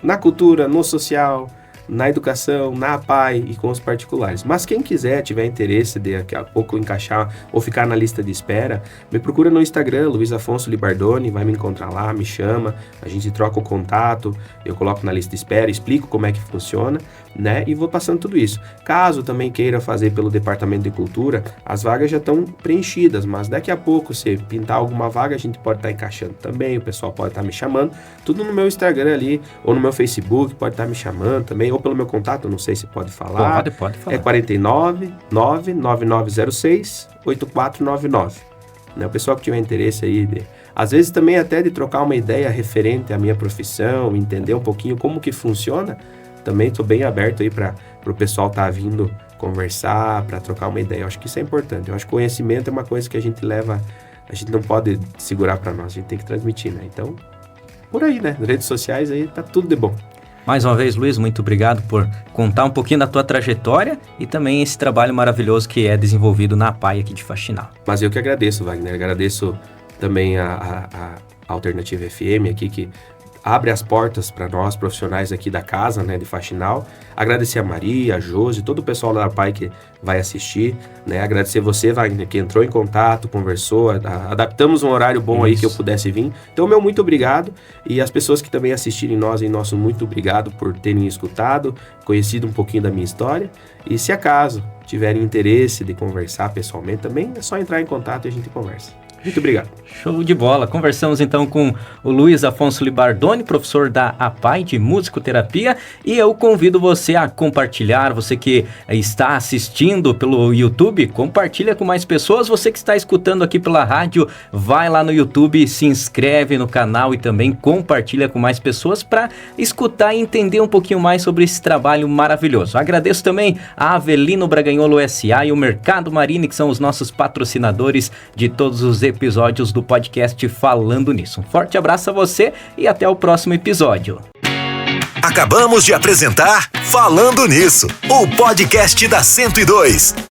na cultura, no social, na educação, na PAI e com os particulares. Mas quem quiser, tiver interesse de daqui a pouco encaixar ou ficar na lista de espera, me procura no Instagram, Luiz Afonso Libardoni, vai me encontrar lá, me chama, a gente troca o contato, eu coloco na lista de espera, explico como é que funciona, né? E vou passando tudo isso. Caso também queira fazer pelo Departamento de Cultura, as vagas já estão preenchidas, mas daqui a pouco, se pintar alguma vaga, a gente pode estar encaixando também, o pessoal pode estar me chamando, tudo no meu Instagram ali, ou no meu Facebook, pode estar me chamando também, ou pelo meu contato, não sei se pode falar. Pode falar. É 49 99906 8499. Né? O pessoal que tiver interesse aí, às vezes também até de trocar uma ideia referente à minha profissão, entender um pouquinho como que funciona, também estou bem aberto aí para o pessoal estar vindo conversar, para trocar uma ideia. Eu acho que isso é importante. Eu acho que conhecimento é uma coisa que a gente leva, a gente não pode segurar para nós, a gente tem que transmitir, né? Então, por aí, né? Nas redes sociais aí tá tudo de bom. Mais uma vez, Luiz, muito obrigado por contar um pouquinho da tua trajetória e também esse trabalho maravilhoso que é desenvolvido na PAI aqui de Faxinal. Mas eu que agradeço, Wagner. Agradeço também a Alternativa FM aqui, que abre as portas para nós, profissionais aqui da casa, né, de Faxinal. Agradecer a Maria, a Josi, todo o pessoal da PAI que vai assistir, né? Agradecer você, Wagner, que entrou em contato, conversou, adaptamos um horário bom aí que eu pudesse vir. Então, meu muito obrigado. E as pessoas que também assistirem nós, nosso muito obrigado por terem escutado, conhecido um pouquinho da minha história. E se acaso tiverem interesse de conversar pessoalmente também, é só entrar em contato e a gente conversa. Muito obrigado. Show de bola. Conversamos então com o Luiz Afonso Libardoni, professor da APAI de musicoterapia, e eu convido você a compartilhar, você que está assistindo pelo YouTube, compartilha com mais pessoas, você que está escutando aqui pela rádio, vai lá no YouTube, se inscreve no canal e também compartilha com mais pessoas para escutar e entender um pouquinho mais sobre esse trabalho maravilhoso. Agradeço também a Avelino Braganholo S.A. e o Mercado Marine, que são os nossos patrocinadores de todos os episódios do podcast Falando Nisso. Um forte abraço a você e até o próximo episódio. Acabamos de apresentar Falando Nisso, o podcast da 102.